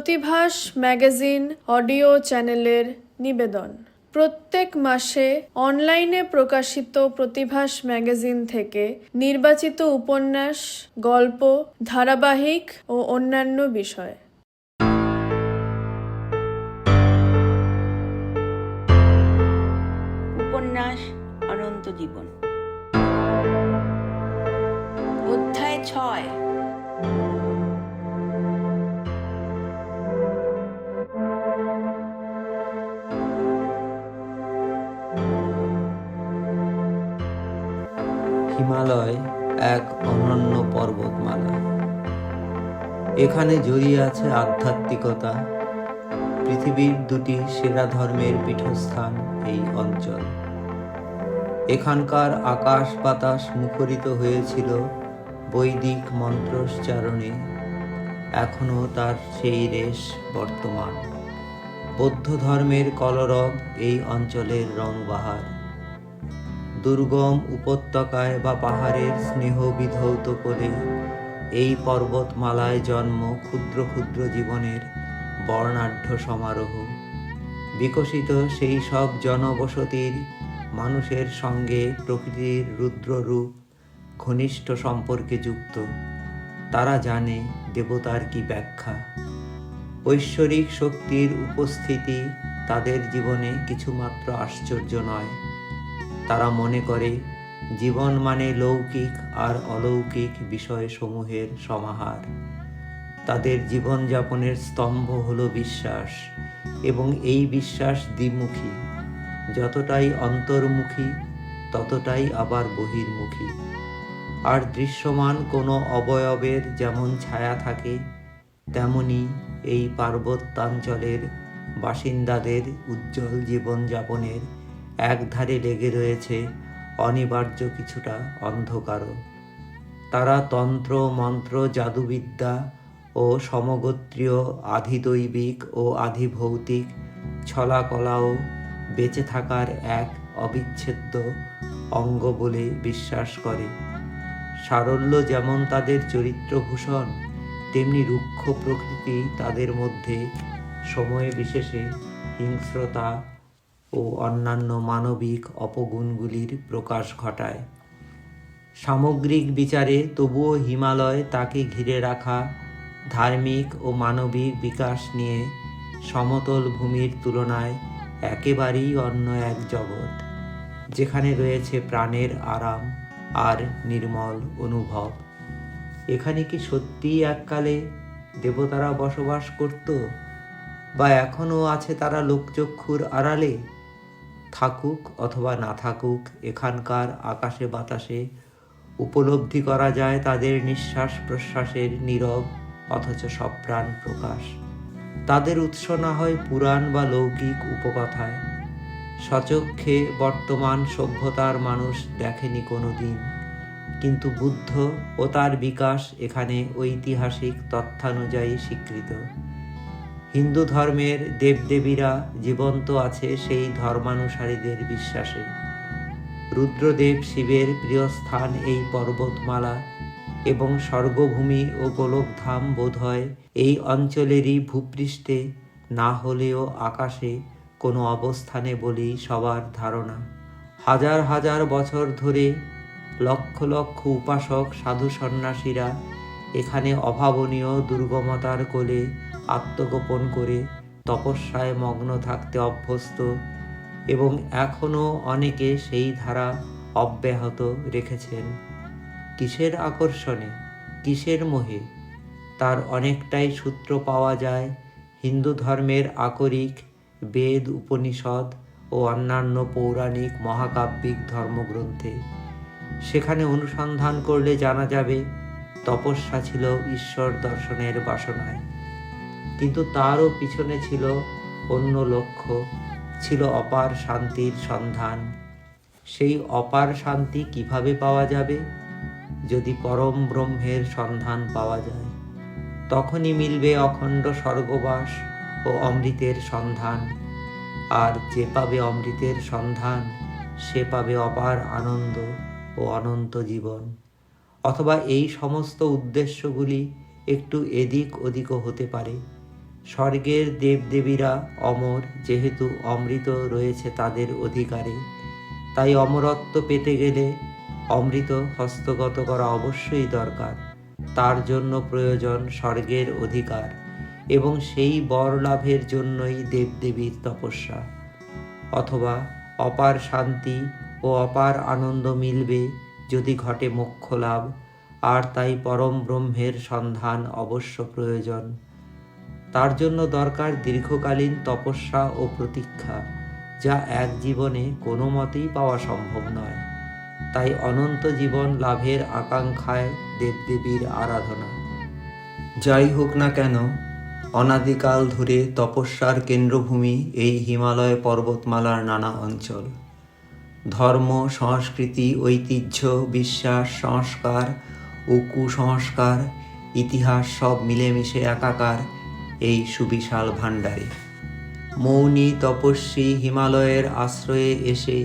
প্রতিভাস magazine audio চ্যানেলের নিবেদন। প্রত্যেক মাসে অনলাইনে প্রকাশিত প্রতিভাস ম্যাগাজিন থেকে নির্বাচিত উপন্যাস, গল্প, ধারাবাহিক ও অন্যান্য বিষয়। উপন্যাস অনন্ত জীবন, অধ্যায় 6। হিমালয় এক অনন্য পর্বতমালা। এখানে জড়িয়ে আছে আধ্যাত্মিকতা। পৃথিবীর দুটি সেরা ধর্মের পীঠস্থান এই অঞ্চল। এখানকার আকাশ বাতাস মুখরিত হয়েছিল বৈদিক মন্ত্রোচ্চারণে। এখনও তার সেই রেশ বর্তমান। বৌদ্ধ ধর্মের কলরব এই অঞ্চলের রংবাহার। দুর্গম উপত্যকায় বা পাহাড়ের স্নেহ বিধৌত করে এই পর্বতমালায় জন্ম ক্ষুদ্র ক্ষুদ্র জীবনের বর্ণাঢ্য সমারোহ। বিকশিত সেই সব জনবসতির মানুষের সঙ্গে প্রকৃতির রুদ্ররূপ ঘনিষ্ঠ সম্পর্কে যুক্ত। তারা জানে দেবতার কি ব্যাখ্যা। ঐশ্বরিক শক্তির উপস্থিতি তাদের জীবনে কিছুমাত্র আশ্চর্য নয়। তারা মনে করে জীবন মানে লৌকিক আর অলৌকিক বিষয়সমূহের সমাহার। তাদের জীবনযাপনের স্তম্ভ হলো বিশ্বাস, এবং এই বিশ্বাস দ্বিমুখী। যতটাই অন্তর্মুখী ততটাই আবার বহির্মুখী। আর দৃশ্যমান কোনো অবয়বের যেমন ছায়া থাকে, তেমনি এই পার্বত্যাঞ্চলের বাসিন্দাদের উজ্জ্বল জীবনযাপনের একধারে লেগে রয়েছে অনিবার্য কিছুটা অন্ধকারও। তারা তন্ত্র মন্ত্র, জাদুবিদ্যা ও সমগোত্রীয় আধিদৈবিক ও আধিভৌতিক ছলাকলাও বেঁচে থাকার এক অবিচ্ছেদ্য অঙ্গ বলে বিশ্বাস করে। সারল্য যেমন তাদের চরিত্রভূষণ, তেমনি রুক্ষ প্রকৃতি তাদের মধ্যে সময় বিশেষে হিংস্রতা ও অন্যান্য মানবিক অপগুণগুলির প্রকাশ ঘটায়। সামগ্রিক বিচারে তবুও হিমালয় তাকে ঘিরে রাখা ধার্মিক ও মানবিক বিকাশ নিয়ে সমতল ভূমির তুলনায় একেবারেই অন্য এক জগৎ, যেখানে রয়েছে প্রাণের আরাম আর নির্মল অনুভব। এখানে কি সত্যিই এককালে দেবতারা বসবাস করত, বা এখনও আছে তারা লোকচক্ষুর আড়ালে? থাকুক অথবা না থাকুক, এখানকার আকাশে বাতাসে উপলব্ধি করা যায় তাদের নিঃশ্বাস প্রশ্বাসের নীরব অথচ সপ্রাণ প্রকাশ। তাদের উৎস না হয় পুরাণ বা লৌকিক উপকথায়, স্বচক্ষে বর্তমান সভ্যতার মানুষ দেখেনি কোনো দিন, কিন্তু বুদ্ধ ও তার বিকাশ এখানে ঐতিহাসিক তথ্যানুযায়ী স্বীকৃত। হিন্দু ধর্মের দেবদেবীরা জীবন্ত আছে সেই ধর্মানুসারীদের বিশ্বাসে। রুদ্রদেব শিবের প্রিয় স্থান এই পর্বতমালা, এবং স্বর্গভূমি ও গোলকধাম বোধহয় এই অঞ্চলেরই ভূপৃষ্ঠে, না হলেও আকাশে কোনো অবস্থানে বলেই সবার ধারণা। হাজার হাজার বছর ধরে লক্ষ লক্ষ উপাসক সাধু সন্ন্যাসীরা এখানে অভাবনীয় দুর্গমতার কোলে আত্মগোপন করে তপস্যায় মগ্ন থাকতে অভ্যস্ত, এবং এখনও অনেকে সেই ধারা অব্যাহত রেখেছেন। কিসের আকর্ষণে, কিসের মোহে? তার অনেকটাই সূত্র পাওয়া যায় হিন্দু ধর্মের আকরিক বেদ, উপনিষদ ও অন্যান্য পৌরাণিক মহাকাব্যিক ধর্মগ্রন্থে। সেখানে অনুসন্ধান করলে জানা যাবে তপস্যা ছিল ঈশ্বর দর্শনের বাসনায়, কিন্তু তারও পিছনে ছিল অন্য লক্ষ্য, ছিল অপার শান্তির সন্ধান। সেই অপার শান্তি কিভাবে পাওয়া যাবে? যদি পরম ব্রহ্মের সন্ধান পাওয়া যায়, তখনই মিলবে অখণ্ড স্বর্গবাস ও অমৃতের সন্ধান। আর যে পাবে অমৃতের সন্ধান, সে পাবে অপার আনন্দ ও অনন্ত জীবন। অথবা এই সমস্ত উদ্দেশ্যগুলি একটু এদিক ওদিকও হতে পারে, স্বর্গের দেবদেবীরা অমর, যেহেতু অমৃত রয়েছে তাদের অধিকারে, তাই অমরত্ব পেতে গেলে অমৃত হস্তগত করা অবশ্যই দরকার। তার জন্য প্রয়োজন স্বর্গের অধিকার, এবং সেই বর লাভের জন্যই দেবদেবীর তপস্যা। অথবা অপার শান্তি ও অপার আনন্দ মিলবে যদি ঘটে মোক্ষ লাভ, আর তাই পরম ব্রহ্মের সন্ধান অবশ্য প্রয়োজন। তার জন্য দরকার দীর্ঘকালীন তপস্যা ও প্রতীক্ষা, যা এক জীবনে কোনো মতেই পাওয়া সম্ভব নয়। তাই অনন্ত জীবন লাভের আকাঙ্ক্ষায় দেবদেবীর আরাধনা। যাই হোক না কেন, অনাদিকাল ধরে তপস্যার কেন্দ্রভূমি এই হিমালয় পর্বতমালার নানা অঞ্চল। ধর্ম, সংস্কৃতি, ঐতিহ্য, বিশ্বাস, সংস্কার ও কুসংস্কার, ইতিহাস সব মিলেমিশে একাকার এই সুবিশাল ভাণ্ডারে। মৌনী তপস্বী হিমালয়ের আশ্রয়ে এসে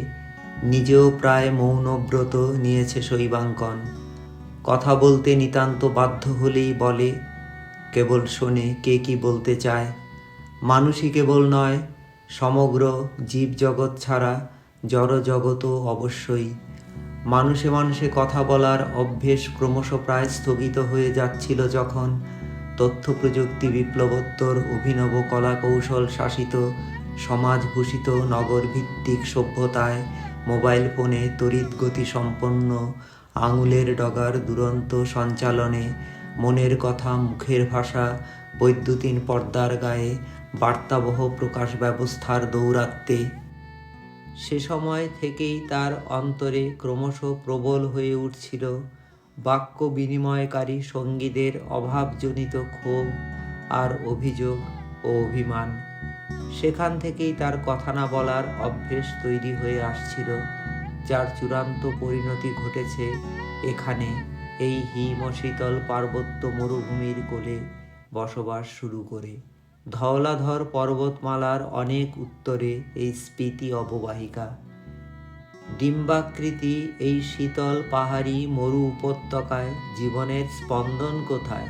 নিজেও প্রায় মৌনব্রত নিয়েছে শৈবাঙ্কন। কথা বলতে নিতান্ত বাধ্য হলেই বলে, কেবল শোনে কে কি বলতে চায়। মানুষই কেবল নয়, সমগ্র জীবজগৎ ছাড়া জড়জগৎও অবশ্যই। মানুষে মানুষে কথা বলার অভ্যেস ক্রমশ প্রায় স্থগিত হয়ে যাচ্ছিল যখন তথ্য প্রযুক্তি বিপ্লবোত্তর অভিনব কলাকৌশল শাসিত সমাজভূষিত নগরভিত্তিক সভ্যতায় মোবাইল ফোনে তড়িৎ গতি সম্পন্ন আঙুলের ডগার দুরন্ত সঞ্চালনে মনের কথা মুখের ভাষা বৈদ্যুতিন পর্দার গায়ে বার্তাবহ প্রকাশ ব্যবস্থার দৌরাত্ম্যে সে সময় থেকেই তার অন্তরে ক্রমশ প্রবল হয়ে উঠছিল বাক্য বিনিময়কারী সঙ্গীদের অভাবজনিত ক্ষোভ আর অভিযোগ ও অভিমান। সেখান থেকেই তার কথা না বলার অভ্যেস তৈরি হয়ে আসছিল, যার চূড়ান্ত পরিণতি ঘটেছে এখানে, এই হিম শীতল পার্বত্য মরুভূমির কোলে বসবাস শুরু করে। ধওলাধর পর্বতমালার অনেক উত্তরে এই স্পিতি অববাহিকা। ডিম্বাকৃতি এই শীতল পাহাড়ি মরু উপত্যকায় জীবনের স্পন্দন কোথায়?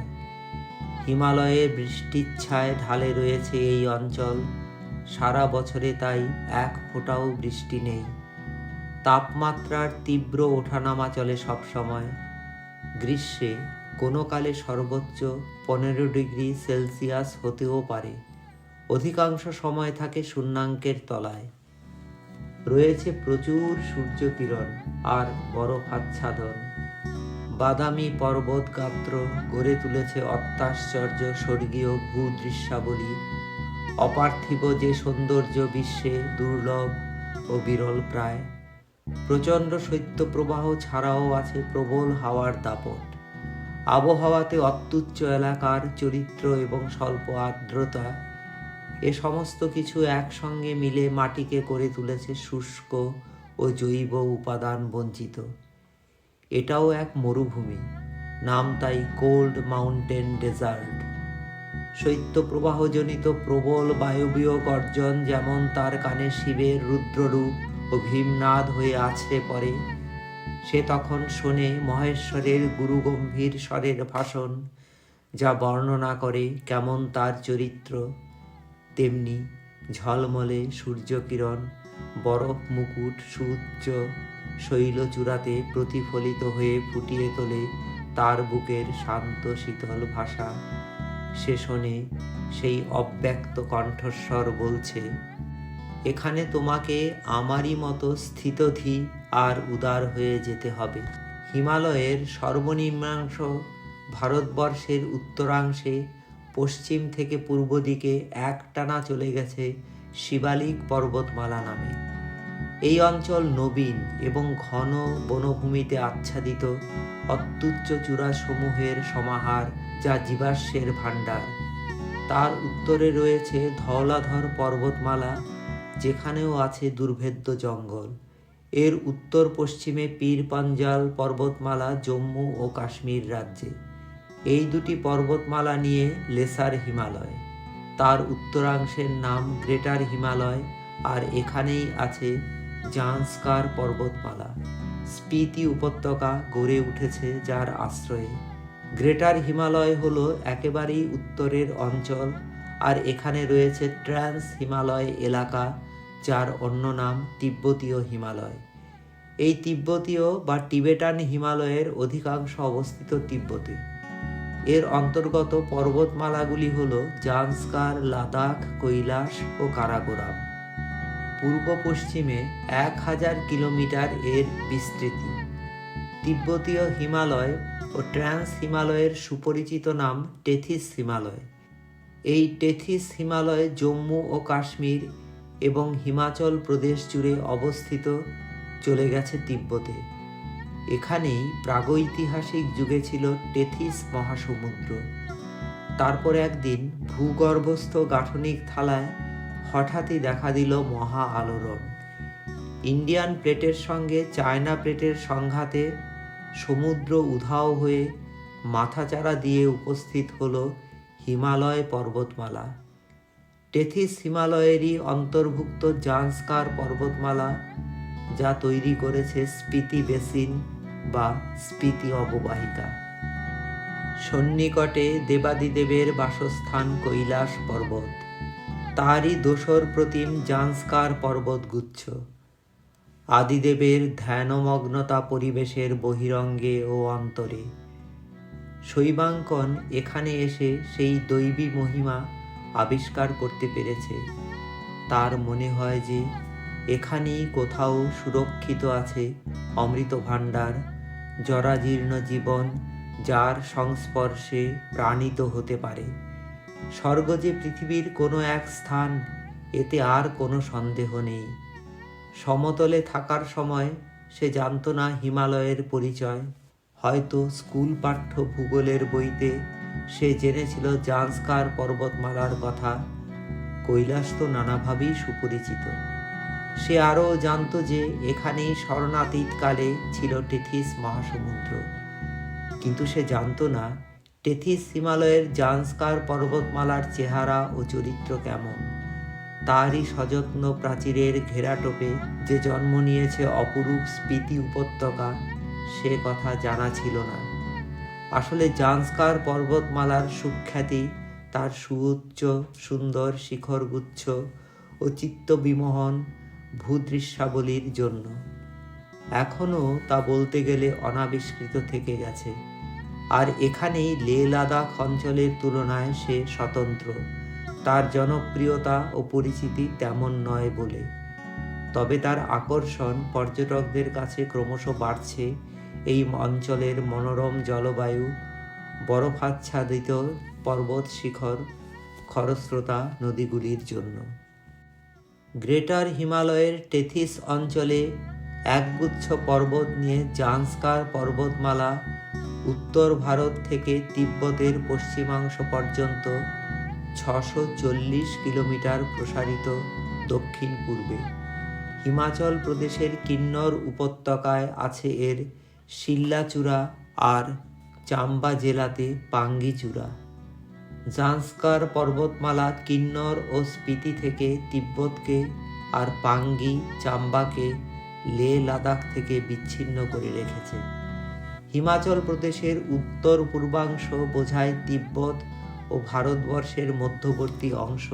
হিমালয়ের বৃষ্টিচ্ছায় ঢালে রয়েছে এই অঞ্চল, সারা বছরে তাই এক ফোঁটাও বৃষ্টি নেই। তাপমাত্রার তীব্র ওঠানামা চলে সবসময়। গ্রীষ্মে কোনো কালে সর্বোচ্চ 15 ডিগ্রি সেলসিয়াস হতেও পারে। অধিকাংশ সময় থাকে শূন্যাঙ্কের তলায়। রয়েছে প্রচুর সূর্যকিরণ আর বরফাচ্ছাদন। বাদামি পর্বত গাত্র গড়ে তুলেছে অত্যাশ্চর্য স্বর্গীয় ভূদৃশ্যাবলী। অপার্থিব যে সৌন্দর্য বিশ্বে দুর্লভ ও বিরল প্রায়। প্রচণ্ড শৈত্যপ্রবাহ ছাড়াও আছে প্রবল হাওয়ার দাপট। আবহাওয়াতে অত্যুচ্চ এলাকার চরিত্র এবং স্বল্প আর্দ্রতা, এ সমস্ত কিছু একসঙ্গে মিলে মাটিকে করে তুলেছে শুষ্ক ও জৈব উপাদান বঞ্চিত। এটাও এক মরুভূমি, নাম তাই কোল্ড মাউন্টেন ডেজার্ট। শৈত্যপ্রবাহজনিত প্রবল বায়বীয় গর্জন যেমন তার কানে শিবের রুদ্ররূপ ও ভীমনাদ হয়ে আছড়ে পড়ে, সে তখন শোনে মহেশ্বরের গুরুগম্ভীর স্বরের ভাষণ, যা বর্ণনা করে কেমন তার চরিত্র। তেমনি ঝলমলে সূর্যকিরণ বরফ মুকুট সুউচ্চ শৈলচূড়াতে প্রতিফলিত হয়ে ফুটিয়ে তোলে তার বুকের শান্ত শীতল ভাষা। সে শোনে সেই অব্যক্ত কণ্ঠস্বর বলছে, এখানে তোমাকে আমারই মতো স্থিতধী আর উদার হয়ে যেতে হবে। হিমালয়ের সর্বনিম্নাংশ ভারতবর্ষের উত্তরাংশে পশ্চিম থেকে পূর্ব দিকে একটানা চলে গেছে শিবালিক পর্বতমালা নামে। এই অঞ্চল নবীন এবং ঘন বনভূমিতে আচ্ছাদিত অত্যুচ্চ চূড়াসমূহের সমাহার, যা জীবাশ্মের ভাণ্ডার। তার উত্তরে রয়েছে ধওলাধর পর্বতমালা, যেখানেও আছে দুর্ভেদ্য জঙ্গল। এর উত্তর পশ্চিমে পীর পাঞ্জাল পর্বতমালা জম্মু ও কাশ্মীর রাজ্যে। এই দুটি পর্বতমালা নিয়ে লেসার হিমালয়, তার উত্তরাংশের নাম গ্রেটার হিমালয়, আর এখানেই আছে জান্সকার পর্বতমালা। স্পিতি উপত্যকা গড়ে উঠেছে যার আশ্রয়ে। গ্রেটার হিমালয় হলো একেবারেই উত্তরের অঞ্চল, আর এখানে রয়েছে ট্রান্স হিমালয় এলাকা, যার অন্য নাম তিব্বতীয় হিমালয়। এই তিব্বতীয় বা টিবেটান হিমালয়ের অধিকাংশ অবস্থিত তিব্বতে। এর অন্তর্গত পর্বতমালাগুলি হল জান্সকার, লাদাখ, কৈলাস ও কারাকোরাম। পূর্ব পশ্চিমে 1000 কিলোমিটার এর বিস্তৃতি। তিব্বতীয় হিমালয় ও ট্রান্স হিমালয়ের সুপরিচিত নাম টেথিস হিমালয়। এই টেথিস হিমালয় জম্মু ও কাশ্মীর এবং হিমাচল প্রদেশ জুড়ে অবস্থিত, চলে গেছে তিব্বতে। এখানেই প্রাগৈতিহাসিক যুগে ছিল টেথিস মহাসমুদ্র। তারপর একদিন ভূগর্ভস্থ গাঠনিক থালায় হঠাৎই দেখা দিল মহা আলোড়ন। ইন্ডিয়ান প্লেটের সঙ্গে চায়না প্লেটের সংঘাতে সমুদ্র উধাও হয়ে মাথাচাড়া দিয়ে উপস্থিত হলো হিমালয় পর্বতমালা। টেথিস হিমালয়েরই অন্তর্ভুক্ত জান্সকার পর্বতমালা, যা তৈরি করেছে স্পিতি বেসিন বা স্পিতি অববাহিকা। সন্নিকটে দেবাদিদেবের বাসস্থান কৈলাস পর্বত, তারই দোসর প্রতিম জান্সকার পর্বতগুচ্ছ। আদিদেবের ধ্যানমগ্নতা পরিবেশের বহিরঙ্গে ও অন্তরে। শৈবাঙ্কন এখানে এসে সেই দৈবী মহিমা আবিষ্কার করতে পেরেছে। তার মনে হয় যে এখানেই কোথাও সুরক্ষিত আছে অমৃত ভাণ্ডার, জরাজীর্ণ জীবন, যার সংস্পর্শে প্রাণিত হতে পারে। স্বর্গ যে পৃথিবীর কোনো এক স্থান, এতে আর কোনো সন্দেহ নেই। সমতলে থাকার সময় সে জানত না হিমালয়ের পরিচয়। হয়তো স্কুল পাঠ্য ভূগোলের বইতে সে জেনেছিল জান্সকার পর্বতমালার কথা। কৈলাস তো নানাভাবেই সুপরিচিত। সে আরও জানত যে এখানেই স্মরণাতীতকালে ছিল টেথিস মহাসমুদ্র। কিন্তু সে জানত না টেথিস হিমালয়ের জান্সকার পর্বতমালার চেহারা ও চরিত্র কেমন। তারই সযত্ন প্রাচীরের ঘেরাটোপে যে জন্ম নিয়েছে অপরূপ স্পিতি উপত্যকা, সে কথা জানা ছিল না। আসলে জান্সকার পর্বতমালার সুখ্যাতি তার সুউচ্চ সুন্দর শিখরগুচ্ছ ও চিত্তবিমোহন ভূদৃশ্যাবলীর জন্য। এখনও তা বলতে গেলে অনাবিষ্কৃত থেকে গেছে। আর এখানেই লে লাদাখ অঞ্চলের তুলনায় সে স্বতন্ত্র। তার জনপ্রিয়তা ও পরিচিতি তেমন নয় বলে। তবে তার আকর্ষণ পর্যটকদের কাছে ক্রমশ বাড়ছে এই অঞ্চলের মনোরম জলবায়ু, বরফাচ্ছাদিত পর্বত শিখর, খরস্রোতা নদীগুলির জন্য। গ্রেটার হিমালয়ের টেথিস অঞ্চলে একগুচ্ছ পর্বত নিয়ে জান্সকার পর্বতমালা উত্তর ভারত থেকে তিব্বতের পশ্চিমাংশ পর্যন্ত 640 কিলোমিটার প্রসারিত দক্ষিণ পূর্বে। হিমাচল প্রদেশের কিন্নর উপত্যকায় আছে এর শিল্লাচূড়া, আর চাম্বা জেলাতে পাঙ্গিচূড়া। জান্সকার পর্বতমালা কিন্নর ও স্পিতি থেকে তিব্বতকে আর পাঙ্গি, চাম্বাকে লে লাদাখ থেকে বিচ্ছিন্ন করে রেখেছে। হিমাচল প্রদেশের উত্তর পূর্বাংশ বোঝায় তিব্বত ও ভারতবর্ষের মধ্যবর্তী অংশ।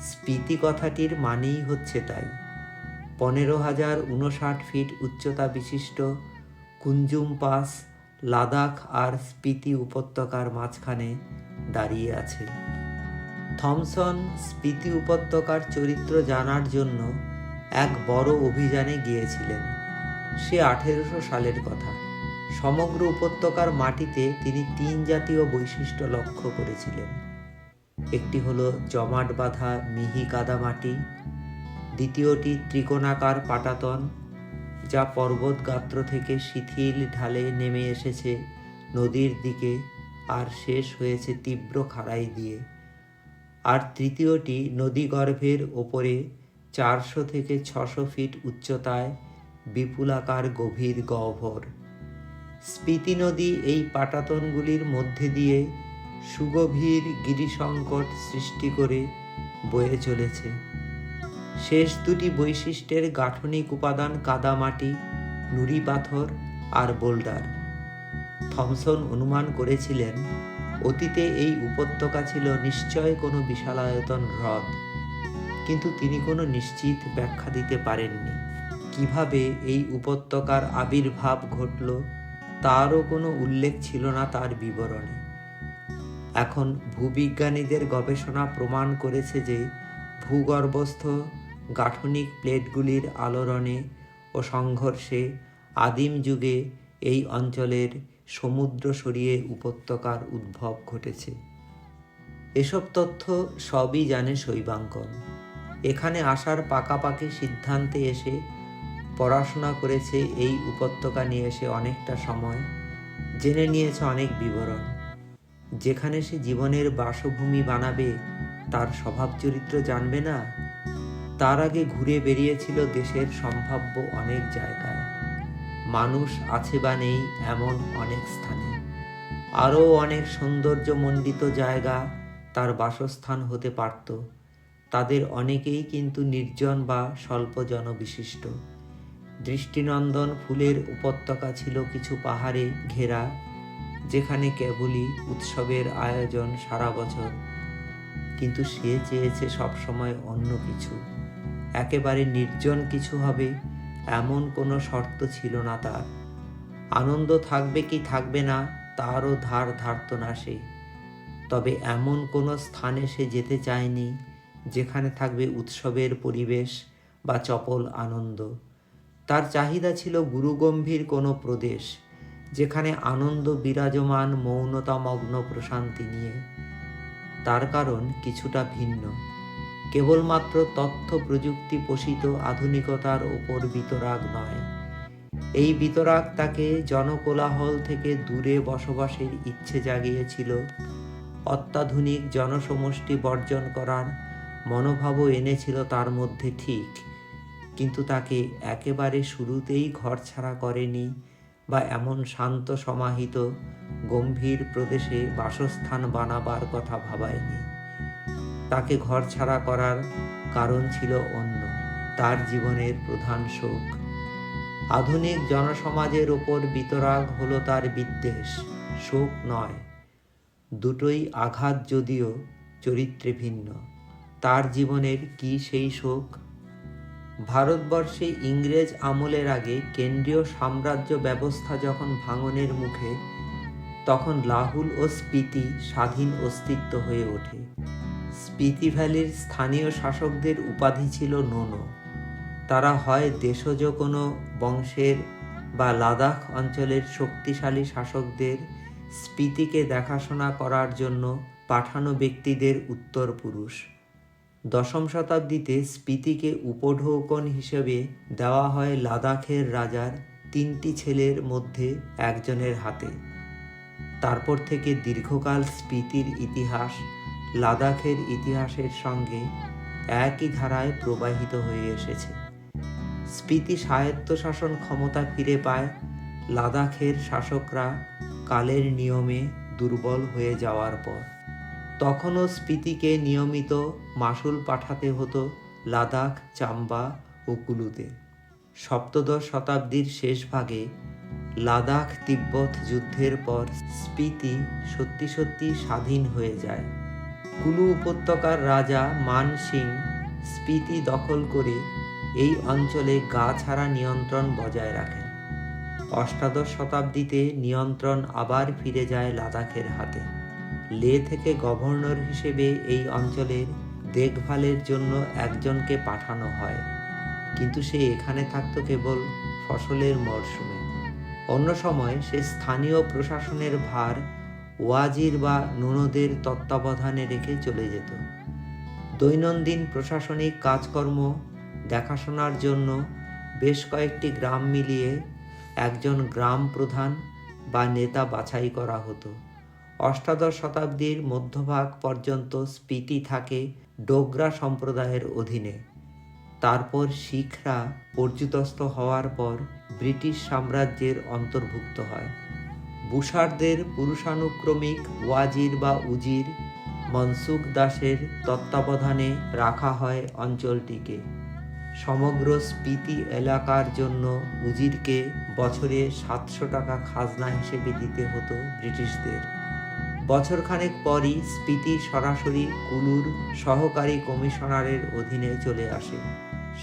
স্পিতি কথাটির মানেই হচ্ছে তাই। 15,059 ফিট উচ্চতা বিশিষ্ট কুঞ্জুম পাস লাদাখ আর স্পিতি উপত্যকার মাঝখানে দাঁড়িয়ে আছে। থমসন স্পিতি উপত্যকার চরিত্র জানার জন্য এক বড় অভিযানে গিয়েছিলেন। সে 1800 সালের কথা। সমগ্র উপত্যকার মাটিতে তিনি 3 জাতীয় বৈশিষ্ট্য লক্ষ্য করেছিলেন। একটি হলো জমাট বাঁধা মিহি কাদামাটি, দ্বিতীয়টি ত্রিকোণাকার পাটাতন, যা পর্বত গাত্র থেকে শিথিল ঢালে নেমে এসেছে নদীর দিকে আর শেষ হয়েছে তীব্র খাড়াই দিয়ে। আর তৃতীয়টি নদীগর্ভের ওপরে 400 থেকে 600 ফিট উচ্চতায় বিপুলাকার গভীর গহ্বর। স্পিতি নদী এই পাটাতনগুলির মধ্যে দিয়ে সুগভীর গিরিসংকট সৃষ্টি করে বয়ে চলেছে। শেষ দুটি বৈশিষ্ট্যের গাঠনিক উপাদান কাদামাটি, নুড়ি পাথর আর বোল্ডার। থমসন অনুমান করেছিলেন অতীতে এই উপত্যকা ছিল নিশ্চয় কোনো বিশালায়তন হ্রদ, কিন্তু তিনি কোনো নিশ্চিত ব্যাখ্যা দিতে পারেননি। কিভাবে এই উপত্যকার আবির্ভাব ঘটল তারও কোনো উল্লেখ ছিল না তার বিবরণে। এখন ভূবিজ্ঞানীদের গবেষণা প্রমাণ করেছে যে ভূগর্ভস্থ গাঠনিক প্লেটগুলির আলোড়নে ও সংঘর্ষে আদিম যুগে এই অঞ্চলের সমুদ্র সরিয়ে উপত্যকার উদ্ভব ঘটেছে। এসব তথ্য সবই জানে শৈবাঙ্কন। এখানে আসার পাকাপাকি সিদ্ধান্তে এসে পড়াশোনা করেছে এই উপত্যকা নিয়ে, এসে অনেকটা সময় জেনে নিয়েছে অনেক বিবরণ। যেখানে সে জীবনের বাসভূমি বানাবে তার স্বভাব চরিত্র জানবে না? তার আগে ঘুরে বেরিয়েছিল দেশের সম্ভাব্য অনেক জায়গায়। মানুষ আছে বা নেই এমন অনেক স্থানে। আরও অনেক সৌন্দর্যমণ্ডিত জায়গা তার বাসস্থান হতে পারত। তাদের অনেকেই কিন্তু নির্জন বা স্বল্প জনবিশিষ্ট। দৃষ্টিনন্দন ফুলের উপত্যকা ছিল কিছু পাহাড়ে ঘেরা, যেখানে কেবলই উৎসবের আয়োজন সারা বছর। কিন্তু সে চেয়েছে সবসময় অন্য কিছু, একেবারে নির্জন কিছু হবে এমন কোনো শর্ত ছিল না তার। আনন্দ থাকবে কি থাকবে না তারও ধার ধারত না সে। তবে এমন কোনো স্থানে সে যেতে চায়নি যেখানে থাকবে উৎসবের পরিবেশ বা চপল আনন্দ। তার চাহিদা ছিল গুরুগম্ভীর কোনো প্রদেশ, যেখানে আনন্দ বিরাজমান, মৌনতামগ্ন প্রশান্তি নিয়ে। তার কারণ কিছুটা ভিন্ন। কেবলমাত্র তথ্য প্রযুক্তি পোষিত আধুনিকতার ওপর বিতরাগ নয়। এই বিতরাগ তাকে জনকোলাহল থেকে দূরে বসবাসের ইচ্ছে জাগিয়েছিল। অত্যাধুনিক জনসমষ্টি বর্জন করার মনোভাবও এনেছিল তার মধ্যে, ঠিক, কিন্তু তাকে একেবারে শুরুতেই ঘরছাড়া করেনি বা এমন শান্ত সমাহিত গম্ভীর প্রদেশে বাসস্থান বানাবার কথা ভাবায়নি। তাকে ঘরছাড়া করার কারণ ছিল অন্য, তার জীবনের প্রধান শোক। আধুনিক জনসমাজের ওপর বিতরাগ হলো তার বিদ্বেষ, শোক নয়। দুটোই আঘাত, যদিও চরিত্রে ভিন্ন। তার জীবনের কি সেই শোক? ভারতবর্ষে ইংরেজ আমলের আগে কেন্দ্রীয় সাম্রাজ্য ব্যবস্থা যখন ভাঙনের মুখে, তখন লাহুল ও স্পিতি স্বাধীন অস্তিত্ব হয়ে ওঠে। স্পিতি ভ্যালির স্থানীয় শাসকদের উপাধি ছিল নোনো। তারা হয় দেশজ কোনো বংশের বা লাদাখ অঞ্চলের শক্তিশালী শাসকদের স্পিতিকে দেখাশোনা করার জন্য পাঠানো ব্যক্তিদের উত্তরপুরুষ। দশম শতাব্দীতে স্পিতিকে উপঢৌকন হিসেবে দেওয়া হয় লাদাখের রাজার 3টি ছেলের মধ্যে একজনের হাতে। তারপর থেকে দীর্ঘকাল স্পিতির ইতিহাস লাদাখের ইতিহাসের সঙ্গে একই ধারায় প্রবাহিত হয়ে এসেছে। স্পিতি স্বায়ত্তশাসন ক্ষমতা ফিরে পায় লাদাখের শাসকরা কালের নিয়মে দুর্বল হয়ে যাওয়ার পর। তখনও স্পিতিকে নিয়মিত মাসুল পাঠাতে হতো লাদাখ, চাম্বা ও কুলুতে। সপ্তদশ শতাব্দীর শেষ ভাগে লাদাখ তিব্বত যুদ্ধের পর স্পিতি সত্যি সত্যি স্বাধীন হয়ে যায়। কুলু উপত্যকার রাজা মান সিং স্পিতি দখল করে এই অঞ্চলে গা ছাড়া নিয়ন্ত্রণ বজায় রাখেন। অষ্টাদশ শতাব্দীতে নিয়ন্ত্রণ আবার ফিরে যায় লাদাখের হাতে। লে থেকে গভর্নর হিসেবে এই অঞ্চলের দেখভালের জন্য একজনকে পাঠানো হয়, কিন্তু সে এখানে থাকতো কেবল ফসলের মরশুমে। অন্য সময় সে স্থানীয় প্রশাসনের ভার ওয়াজির বা নুনোদের তত্ত্বাবধানে রেখে চলে যেত। দৈনন্দিন প্রশাসনিক কাজকর্ম দেখাশোনার জন্য বেশ কয়েকটি গ্রাম মিলিয়ে একজন গ্রাম প্রধান বা নেতা বাছাই করা হতো। অষ্টাদশ শতাব্দীর মধ্যভাগ পর্যন্ত স্পিতি থাকে ডোগরা সম্প্রদায়ের অধীনে। তারপর শিখরা পর্যুদস্ত হওয়ার পর ব্রিটিশ সাম্রাজ্যের অন্তর্ভুক্ত হয়। বুশারদের পুরুষানুক্রমিক ওয়াজির বা উজির মনসুখ দাসের তত্ত্বাবধানে রাখা হয় অঞ্চলটিকে। সমগ্র স্পিতি এলাকার জন্য উজিরকে বছরে 700 টাকা খাজনা হিসেবে দিতে হতো ব্রিটিশদের। বছরখানেক পরই স্পিতি সরাসরি কুলুর সহকারী কমিশনারের অধীনে চলে আসে।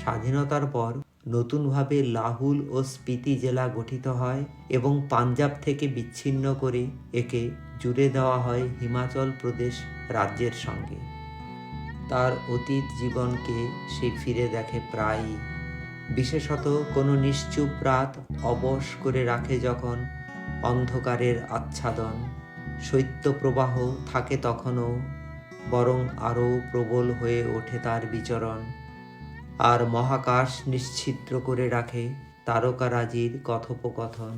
স্বাধীনতার পর নতুনভাবে লাহুল ও স্পিতি জেলা গঠিত হয় এবং পাঞ্জাব থেকে বিচ্ছিন্ন করে একে জুড়ে দেওয়া হয় হিমাচল প্রদেশ রাজ্যের সঙ্গে। তার অতীত জীবনকে সে ফিরে দেখে প্রায়ই, বিশেষত কোনো নিশ্চুপ রাত অবশ করে রাখে যখন অন্ধকারের আচ্ছাদন, শৈত্যপ্রবাহ থাকে তখনও, বরং আরও প্রবল হয়ে ওঠে তার বিচরণ, আর মহাকাশ নিশ্ছিদ্র করে রাখে তারকারাজির কথোপকথন।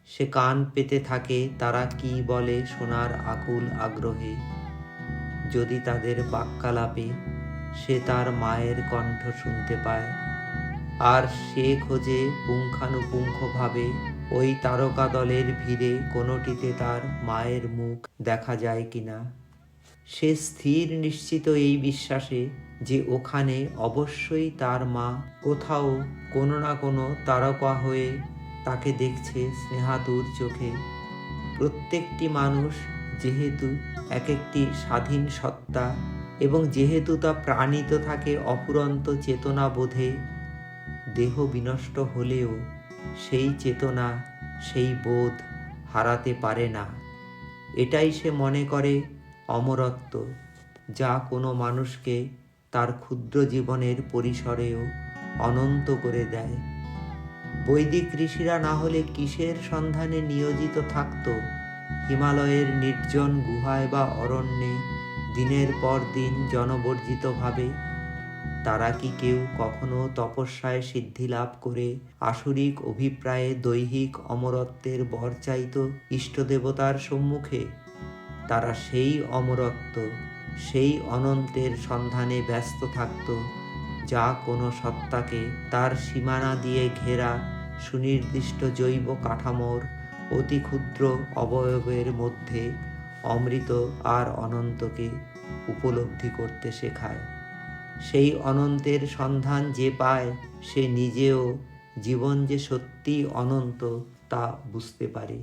সে কান পেতে থাকে তারা কি বলে শোনার আকুল আগ্রহে। যদি তাদের বাক্যালাপে সে তার মায়ের কণ্ঠ শুনতে পায়, আর সে খোঁজে পুঙ্খানুপুঙ্খভাবে ওই তারকা দলের ভিড়ে কোনোটিতে তার মায়ের মুখ দেখা যায় কিনা। সে স্থির নিশ্চিত এই বিশ্বাসে যে ওখানে অবশ্যই তার মা কোথাও কোনো না কোনো তারকা হয়ে তাকে দেখছে স্নেহাতুর চোখে। প্রত্যেকটি মানুষ যেহেতু এক একটি স্বাধীন সত্তা এবং যেহেতু তা প্রাণিত থাকে অফুরন্ত চেতনা বোধে, দেহ বিনষ্ট হলেও সেই চেতনা, সেই বোধ হারাতে পারে না। এটাই সে মনে করে অমরত্ব, যা কোনো মানুষকে তার ক্ষুদ্র জীবনের পরিসরেও অনন্ত করে দেয়। বৈদিক ঋষিরা না হলে কিসের সন্ধানে নিয়োজিত থাকত হিমালয়ের নির্জন গুহায় বা অরণ্যে দিনের পর দিন জনবর্জিতভাবে? তারা কি কেউ কখনো তপস্যায় সিদ্ধি লাভ করে আসুরিক অভিপ্রায়ে দৈহিক অমরত্বের বর চাইত ইষ্টদেবতার সম্মুখে? তারা সেই অমরত্ব, সেই অনন্তের সন্ধানে ব্যস্ত থাকত যা কোনো সত্তাকে তার সীমানা দিয়ে ঘেরা সুনির্দিষ্ট জৈব কাঠামোর অতি ক্ষুদ্র অবয়বের মধ্যে অমৃত আর অনন্তকে উপলব্ধি করতে শেখায়। সেই অনন্তের সন্ধান যে পায় সে নিজেও জীবন যে সত্যি অনন্ত তা বুঝতে পারে।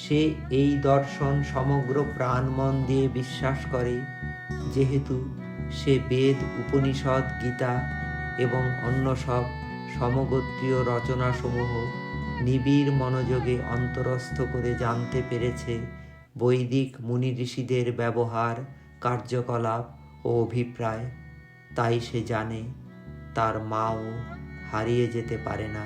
সে এই দর্শন সমগ্র প্রাণ মন দিয়ে বিশ্বাস করে, যেহেতু সে বেদ, উপনিষদ, গীতা এবং অন্য সব সমগোত্রীয় রচনাসমূহ নিবিড় মনোযোগে অন্তরস্থ করে জানতে পেরেছে বৈদিক মুনি ঋষিদের ব্যবহার, কার্যকলাপ ও অভিপ্রায়। তাই সে জানে তার মাও হারিয়ে যেতে পারে না।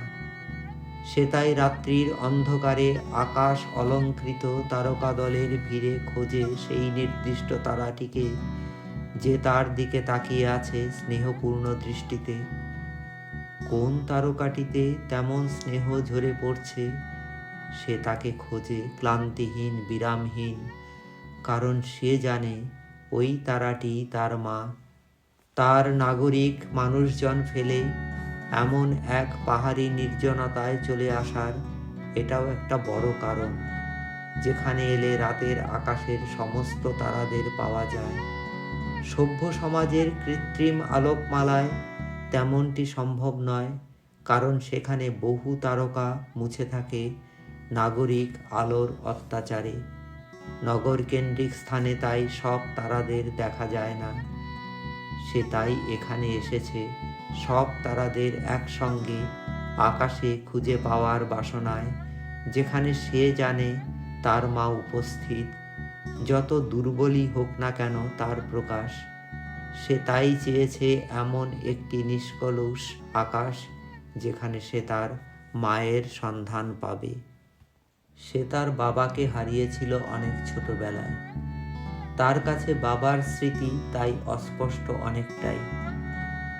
সে তাই রাত্রির অন্ধকারে আকাশ অলঙ্কৃত তারকা দলের ভিড়ে খোঁজে সেই নির্দিষ্ট তারাটিকে যে তার দিকে তাকিয়ে আছে স্নেহপূর্ণ দৃষ্টিতে। কোন তারকাটিতে তেমন স্নেহ ঝরে পড়ছে সে তাকে খোঁজে ক্লান্তিহীন, বিরামহীন, কারণ সে জানে ওই তারাটি তার মা। তার নাগরিক মানুষজন ফেলে এমন এক পাহাড়ি নির্জনতায় চলে আসার এটাও একটা বড় কারণ, যেখানে এলে রাতের আকাশের সমস্ত তারাদের পাওয়া যায়। সভ্য সমাজের কৃত্রিম আলোকমালায় তেমনটি সম্ভব নয়, কারণ সেখানে বহু তারকা মুছে থাকে নাগরিক আলোর অত্যাচারে। নগরকেন্দ্রিক স্থানে তাই সব তারাদের দেখা যায় না। সে তাই এখানে এসেছে সব তারাদের একসঙ্গে আকাশে খুঁজে পাওয়ার বাসনায়, যেখানে সে জানে তার মা উপস্থিত, যত দুর্বলই হোক না কেন তার প্রকাশ। সে তাই চেয়েছে এমন একটি নিষ্কলুষ আকাশ যেখানে সে তার মায়ের সন্ধান পাবে। সে তার বাবাকে হারিয়েছিল অনেক ছোটবেলায়। তার কাছে বাবার স্মৃতি তাই অস্পষ্ট অনেকটাই।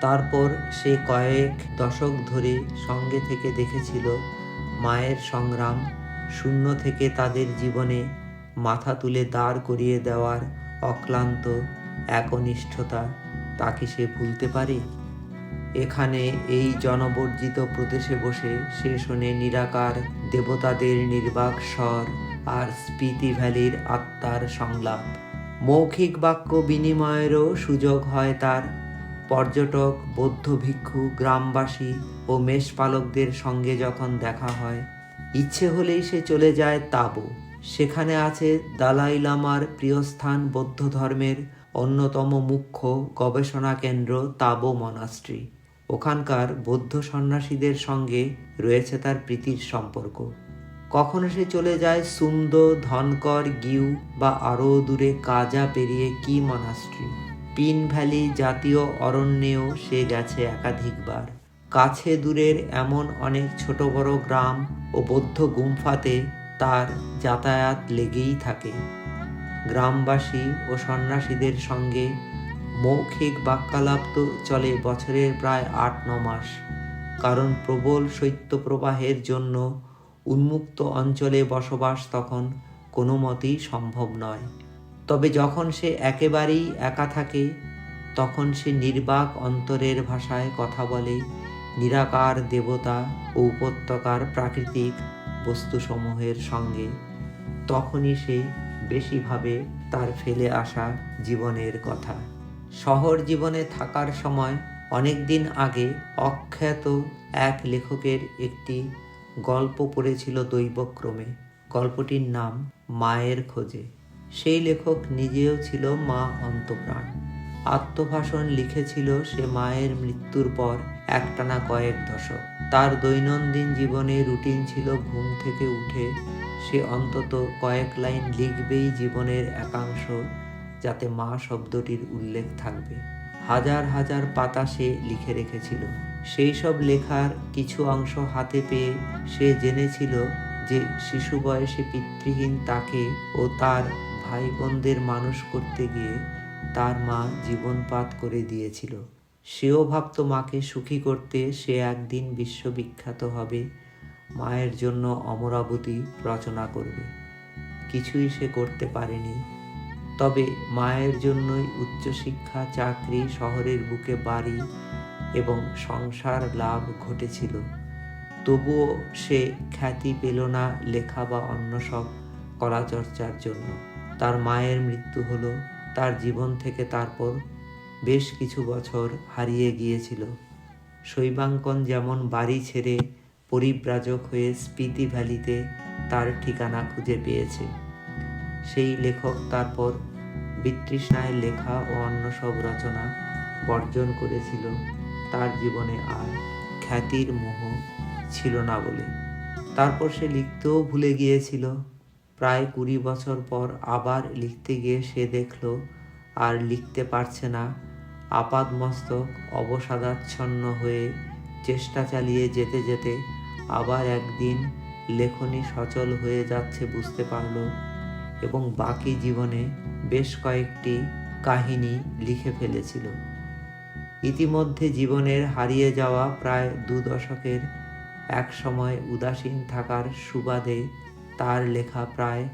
তারপর সে কয়েক দশক ধরে সঙ্গে থেকে দেখেছিল মায়ের সংগ্রাম, শূন্য থেকে তাদের জীবনে মাথা তুলে দাঁড় করিয়ে দেওয়ার অক্লান্ত একনিষ্ঠতা। তা কি সে ভুলতে পারে? এখানে এই জনবর্জিত প্রদেশে বসে সে শোনে নিরাকার দেবতাদের নির্বাক স্বর আর স্পিতি ভ্যালির আত্মার সংলাপ। মৌখিক বাক্য বিনিময়েরও সুযোগ হয় তার। পর্যটক, বৌদ্ধ ভিক্ষু, গ্রামবাসী ও মেষপালকদের সঙ্গে যখন দেখা হয়, ইচ্ছে হলেই সে চলে যায় তাবো, সেখানে আছে দালাই লামার প্রিয়স্থান বৌদ্ধ ধর্মের অন্যতম মুখ্য গবেষণা কেন্দ্র তাবো মনাস্ট্রি। ওখানকার বৌদ্ধ সন্ন্যাসীদের সঙ্গে রয়েছে তার প্রীতির সম্পর্ক। কখনো সে চলে যায় সুমদো, ধনকর, গিউ বা আরও দূরে কাজা পেরিয়ে কি মনাস্ট্রি। পিন ভ্যালি জাতীয় অরণ্যেও সে গেছে একাধিকবার। কাছে দূরের এমন অনেক ছোট বড় গ্রাম ও বৌদ্ধ গুম্ফাতে তার যাতায়াত লেগেই থাকে। গ্রামবাসী ও সন্ন্যাসীদের সঙ্গে মৌখিক বাক্যালাপ তো চলে বছরের প্রায় ৮-৯ মাস, কারণ প্রবল শৈত্যপ্রবাহের জন্য উন্মুক্ত অঞ্চলে বসবাস তখন কোনো মতেই সম্ভব নয়। তবে যখন সে একেবারেই একা থাকে, তখন সে নির্বাক অন্তরের ভাষায় কথা বলে নিরাকার দেবতা ও উপত্যকার প্রাকৃতিক বস্তুসমূহের সঙ্গে। তখনই সে বেশি ভাবে তার ফেলে আসা জীবনের কথা। শহর জীবনে থাকার সময় অনেক দিন আগে অখ্যাত এক লেখকের একটি গল্প পড়েছিল দৈবক্রমে। গল্পটির নাম মায়ের খোঁজে। সেই লেখক নিজেও ছিল মা অন্তপ্রাণ। আত্মভাষণ লিখেছিল সে মায়ের মৃত্যুর পর একটানা কয়েক দশক। তার দৈনন্দিন জীবনে রুটিন ছিল ঘুম থেকে উঠে সে অন্তত কয়েক লাইন লিখবেই জীবনের একাংশ, যাতে মা শব্দটির উল্লেখ থাকবে। হাজার হাজার পাতা সে লিখে রেখেছিল। সেই সব লেখার কিছু অংশ হাতে পেয়ে সে জেনেছিল যে শিশু বয়সে পিতৃহীন তাকে ও তার ভাই বোনদের মানুষ করতে গিয়ে তার মা জীবনপাত করে দিয়েছিল। সেও ভাবত মাকে সুখী করতে সে একদিন বিশ্ববিখ্যাত হবে, মায়ের জন্য অমরাবতী রচনা করবে। কিছুই সে করতে পারেনি। তবে মায়ের জন্যই উচ্চশিক্ষা, চাকরি, শহরের বুকে বাড়ি এবং সংসার লাভ ঘটেছিল। তবুও সে খ্যাতি পেল না লেখা বা অন্য সব কলাচর্চার জন্য। তার মায়ের মৃত্যু হলো। তার জীবন থেকে তারপর বেশ কিছু বছর হারিয়ে গিয়েছিল। শৈবাঙ্কন যেমন বাড়ি ছেড়ে পরিব্রাজক হয়ে স্পিতি ভ্যালিতে তার ঠিকানা খুঁজে পেয়েছে, সেই লেখক তারপর বিতৃষ্ণায় লেখা ও অন্য সব রচনা বর্জন করেছিল। তার জীবনে আর খ্যাতির মোহ ছিল না বলে। তারপর সে লিখতেও ভুলে গিয়েছিল। প্রায় 20 বছর পর আবার লিখতে গিয়ে সে দেখল আর লিখতে পারছে না। আপাদমস্তক অবসাদাচ্ছন্ন হয়ে চেষ্টা চালিয়ে যেতে যেতে আবার একদিন লেখনী সচল হয়ে যাচ্ছে বুঝতে পারল, এবং বাকি জীবনে বেশ কয়েকটি কাহিনী লিখে ফেলেছিল। ইতিমধ্যে জীবনের হারিয়ে যাওয়া প্রায় 2 দশকের এক সময় উদাসীন থাকার সুবাদে তার লেখা প্রায়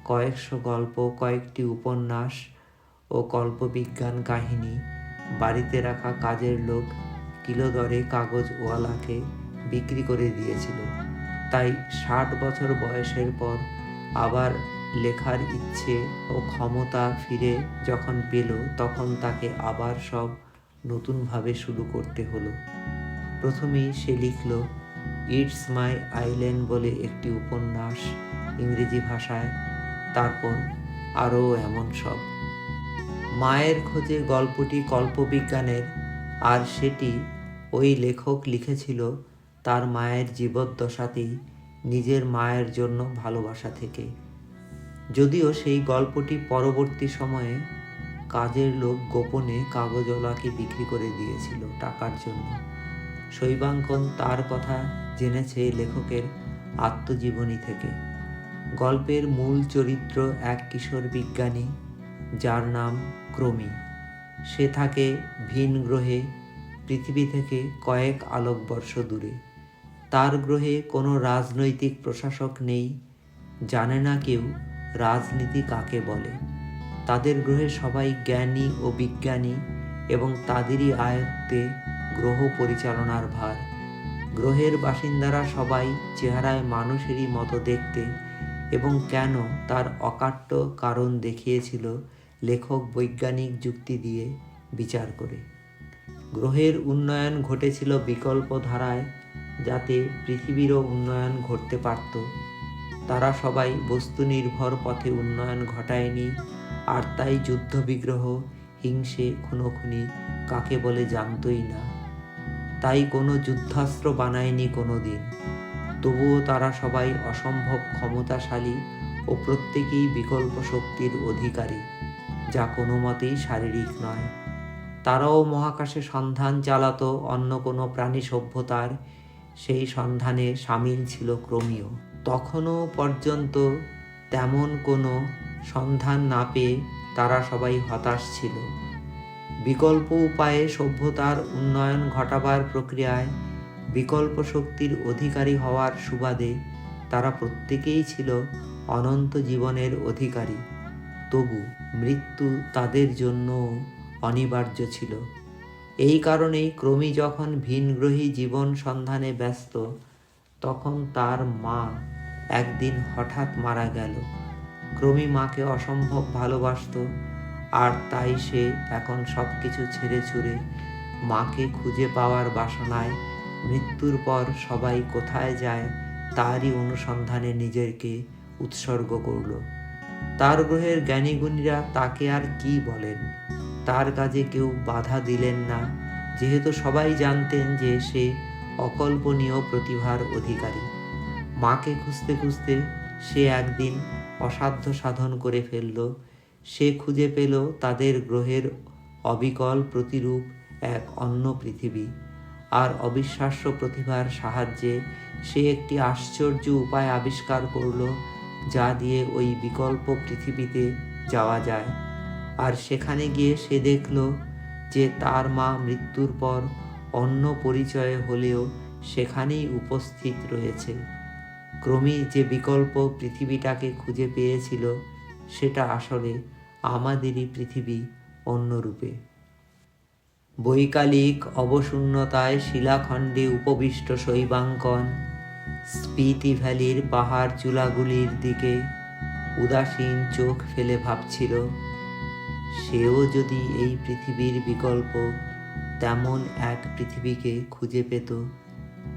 কয়েকশো গল্প, কয়েকটি উপন্যাস ও কল্পবিজ্ঞান কাহিনী বাড়িতে রাখা কাজের লোক কিলো দরে কাগজওয়ালাকে বিক্রি করে দিয়েছিল। তাই 60 বছর বয়সের পর আবার লেখার ইচ্ছে ও ক্ষমতা ফিরে যখন পেল, তখন তাকে আবার সব নতুনভাবে শুরু করতে হলো। প্রথমেই সে লিখল ইটস মাই আইল্যান্ড বলে একটি উপন্যাস ইংরেজি ভাষায়, তারপর আরও এমন সব। মায়ের খোঁজে গল্পটি কল্পবিজ্ঞানের, আর সেটি ওই লেখক লিখেছিল তার মায়ের জীবদ্দশাতেই, নিজের মায়ের জন্য ভালোবাসা থেকে। যদিও সেই গল্পটি পরবর্তী সময়ে কাজের লোক গোপনে কাগজওয়ালাকে বিক্রি করে দিয়েছিল টাকার জন্য। শৈবাঙ্কন তার কথা জেনেছে লেখকের আত্মজীবনী থেকে। গল্পের মূল চরিত্র এক কিশোর বিজ্ঞানী, যার নাম ক্রমি। সে থাকে ভিন গ্রহে, পৃথিবী থেকে কয়েক আলোকবর্ষ দূরে। তার গ্রহে কোনো রাজনৈতিক প্রশাসক নেই, জানে না কেউ রাজনীতি কাকে বলে। তাদের গ্রহে সবাই জ্ঞানী ও বিজ্ঞানী, এবং তাদেরই আয়ত্তে গ্রহ পরিচালনার ভার। গ্রহের বাসিন্দারা সবাই চেহারায় মানুষেরই মতো দেখতে, এবং কেন তার অকাট্য কারণ দেখিয়েছিল লেখক বৈজ্ঞানিক যুক্তি দিয়ে বিচার করে। গ্রহের উন্নয়ন ঘটেছিল বিকল্প ধারায়, যাতে পৃথিবীরও উন্নয়ন ঘটতে পারত। তারা সবাই বস্তু নির্ভর পথে উন্নয়ন ঘটায়নি, আর তাই যুদ্ধবিগ্রহ, হিংসে, খুনোখুনি কাকে বলে জানতই না। তাই কোনো যুদ্ধাস্ত্র বানায়নি কোনো দিন। তবুও তারা সবাই অসম্ভব ক্ষমতাশালী ও প্রত্যেকেই বিকল্প শক্তির অধিকারী, যা কোনো মতেই শারীরিক নয়। তারাও মহাকাশে সন্ধান চালাতো অন্য কোনো প্রাণী সভ্যতার, সেই সন্ধানে সামিল ছিল ক্রমীয়। তখনও পর্যন্ত তেমন কোনো সন্ধান না পেয়ে তারা সবাই হতাশ ছিল। বিকল্প উপায়ে সভ্যতার উন্নয়ন ঘটাবার প্রক্রিয়ায় বিকল্প শক্তির অধিকারী হওয়ার সুবাদে তারা প্রত্যেকেই ছিল অনন্ত জীবনের অধিকারী। তবু মৃত্যু তাদের জন্য অনিবার্য ছিল। এই কারণেই ক্রমী যখন ভিনগ্রহী জীবন সন্ধানে ব্যস্ত, তখন তার মা একদিন হঠাৎ মারা গেল। ক্রমী মাকে অসম্ভব ভালোবাসতো, আর তাই সে এখন সব কিছু ছেড়ে ছুড়ে মাকে খুঁজে পাওয়ার বাসনায় মৃত্যুর পর সবাই কোথায় যায় তারই অনুসন্ধানে নিজেকে উৎসর্গ করল। তার গ্রহের জ্ঞানীগুণীরা তাকে আর কি বলেন, তার কাজে কেউ বাধা দিলেন না, যেহেতু সবাই জানতেন যে সে অকল্পনীয় প্রতিভার অধিকারী। মাকে খুঁজতে খুঁজতে সে একদিন অসাধ্য সাধন করে ফেলল। সে খুঁজে পেল তাদের গ্রহের অবিকল প্রতিরূপ এক অন্য পৃথিবী, আর অবিশ্বাস্য প্রতিভার সাহায্যে সে একটি আশ্চর্য উপায় আবিষ্কার করল, যা দিয়ে ওই বিকল্প পৃথিবীতে যাওয়া যায়। আর সেখানে গিয়ে সে দেখল যে তার মা মৃত্যুর পর অন্য পরিচয়ে হলেও সেখানেই উপস্থিত রয়েছে। ক্রমী যে বিকল্প পৃথিবীটাকে খুঁজে পেয়েছিল, সেটা আসলে আমাদেরই পৃথিবী, অন্য রূপে। বৈকালিক অবশূন্যতায় শিলাখণ্ডে উপবিষ্ট শৈবাঙ্কন স্পিতি ভ্যালির পাহাড় চূড়াগুলির দিকে উদাসীন চোখ ফেলে ভাবছিল, সেও যদি এই পৃথিবীর বিকল্প তেমন এক পৃথিবীকে খুঁজে পেত,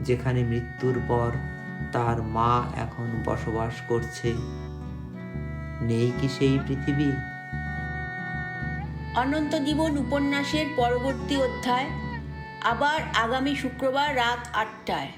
যেখানে মৃত্যুর পর তার মা এখন বসবাস করছে। নেই কি সেই পৃথিবী? অনন্ত জীবন উপন্যাসের পরবর্তী অধ্যায় আবার আগামী শুক্রবার রাত 8টায়।